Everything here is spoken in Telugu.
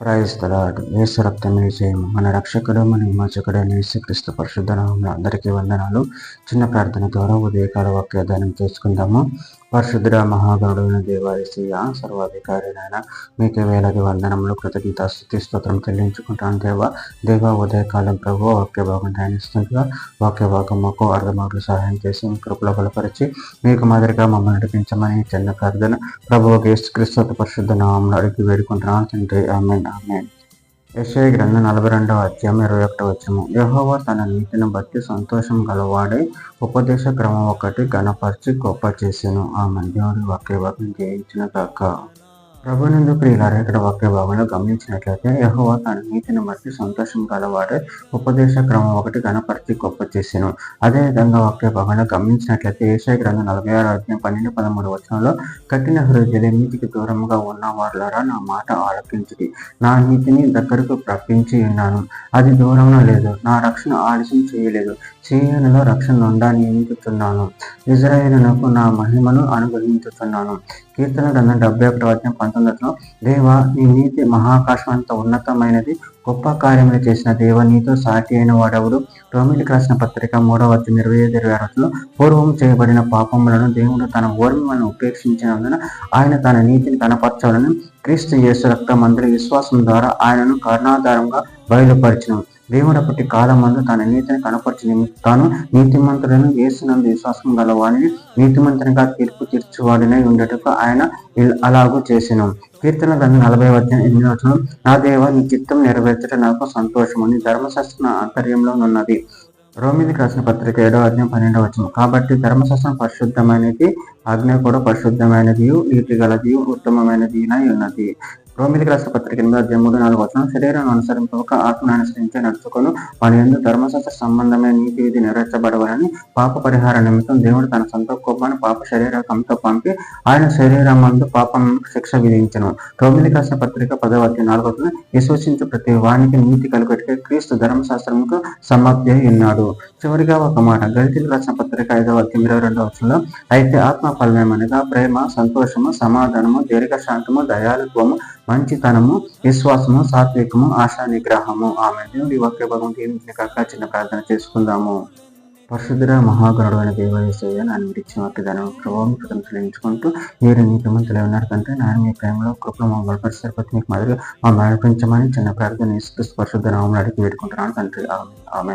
Praise the lord. యేసు రక్తమే జయము. మన రక్షకుడు మన విమోచకుడైన యేసుక్రీస్తు పరిశుద్ధ నామములో అందరికీ వందనాలు. చిన్న ప్రార్థన ద్వారా ఉదయకాల వాక్యాధానం చేసుకుందాము. పరిశుద్ధుడ మహాగణుడైన దేవ యేసయ్య, సర్వాధికారినైనా మీకే వేలాది వందనములు, కృతజ్ఞత స్తుతి స్తోత్రం చెల్లించుకుంటాను దేవ ఉదయకాలం ప్రభు వాక్య భాగం ధ్యానిస్తుండగా వాక్య భాగం మాకు అర్థమాటలు సహాయం చేసి మీ కృపలో బలపరిచి మీకు మాదిరిగా మమ్మల్ని నడిపించమని చిన్న ప్రార్థన ప్రభు యేసుక్రీస్తు పరిశుద్ధ నామములో అడిగి వేడుకుంటున్నాను తండ్రి. ఆమేన్. ఆమేన్. యెషయా గ్రంథం 42వ అధ్యాయం 21వ వచనము. యెహోవా తన నీతిని బట్టి సంతోషం గలవాడై ఉపదేశ క్రమం ఒకటి ఘనపరిచి గొప్ప చేసెను. ఆమేన్. దేవుని వాక్య భాగం జయించిన గాక. ప్రభునందు ప్రియులారా, ఇక్కడ వాక్య భాగంలో గమనించినట్లయితే యెహోవా తన నీతిని బట్టి సంతోషం గలవాడే ఉపదేశ క్రమం ఒకటి ఘనపరిచి గొప్ప చేసెను. అదేవిధంగా వాక్య భాగంలో గమనించినట్లయితే యెషయా గ్రంథం 46వ అధ్యాయం 12-13 వచనంలో కఠిన హృదయులు నీతికి దూరంగా ఉన్న వారులారా నా మాట ఆలకించుడి. నా నీతిని దగ్గరకు రప్పించి ఉన్నాను, అది దూరంలో లేదు. నా రక్షణ ఆలస్యం చేయలేదు, సీయోనులో రక్షణ నుండా నియమించుతున్నాను, ఇశ్రాయేలునకు నా మహిమను అనుగ్రహించుతున్నాను. కీర్తన గ్రంథం 71వ అధ్యాయం 19లో దేవా నీ నీతి మహాకాశం అంత ఉన్నతమైనది, గొప్ప కార్యములు చేసిన దేవ నీతో సాటి అయిన వాడెవడు. రోమిలికి రాసిన పత్రిక 3వ అధ్యాయం 25-26లో పూర్వం చేయబడిన పాపములను దేవుడు తన ఓర్మలను ఉపేక్షించినందున ఆయన తన నీతిని కనపరచాలని క్రీస్తు యేసు రక్తమందరి విశ్వాసం ద్వారా ఆయనను కారణాధారంగా బయలుపరిచిన దేవుడు అప్పటి కాలమందు తన నీతిని కనపరిచి నిమిత్తాను నీతిమంతులను యేసునందు విశ్వాసం గల వాడిని నీతిమంతునిగా తీర్పు తీర్చువాడినై ఉండటకు ఆయన అలాగూ చేసెను. కీర్తన గ్రంథం 40వ అధ్యాయం 8వ వచనం నా దేవ నీ చిత్తం నెరవేర్చడం నాకు సంతోషము, నీ ధర్మశాస్త్రం ఆంతర్యంలో ఉన్నది. రోమిలికి రాసిన పత్రిక 7వ అధ్యాయం 12వ వచనం కాబట్టి ధర్మశాస్త్రం పరిశుద్ధమైనది, ఆజ్ఞ కూడా పరిశుద్ధమైనది, నీతి గలది, ఉత్తమమైనది ఉన్నది. రోమిలికి రాసిన పత్రిక 8వ అధ్యాయం 3-4 వచనం శరీరాన్ని అనుసరింపక ఆత్మను అనుసరించి నడుచుకొని మన యందు ధర్మశాస్త్ర సంబంధమైన నీతి విధి నెరవేర్చబడవలని పాప పరిహార నిమిత్తం దేవుడు తన సొంత కోపాన్ని పాప శరీరంతో పంపి ఆయన శరీరమందు పాపం శిక్ష విధించను. రోమిలికి రాసిన పత్రిక 10వ అధ్యాయం 4వ వచనం విశ్వసించు ప్రతి వానికి నీతి కలుగటికే క్రీస్తు ధర్మశాస్త్రముకు సమాప్తి అయి ఉన్నాడు. చివరిగా ఒక మాట గళితీయులకు రాసిన పత్రిక 5వ అధ్యాయం 22వ వచనంలో అయితే ఆత్మ ఫలమేమనగా ప్రేమ, సంతోషము, సమాధానము, దీర్ఘశాంతము, దయాళుత్వము, మంచితనము, విశ్వాసము, సాత్వికము, ఆశా నిగ్రహము. ఆమె దేవుడి వాక్య భాగం దీవించిన కాక చిన్న ప్రార్థన చేసుకుందాము. పరిశుద్ధుడ మహాగణుడైన దేవ యేసయ్య, నన్ను విడిచిన వాక్యదానం ప్రభావం కృతం చెల్లించుకుంటూ మీరు నీతిమంతులై ఉన్నారు కంటే నేను మీ ప్రేమలో కృపలో మమ్మల్ని పరిసరపతి మీకు మాదిరిగా మమ్మల్ని నడిపించమని చిన్న ప్రార్థన యేసుక్రీస్తు పరిశుద్ధ నామములో అడిగి వేడుకుంటున్నాను తండ్రి. ఆమేన్. ఆమేన్.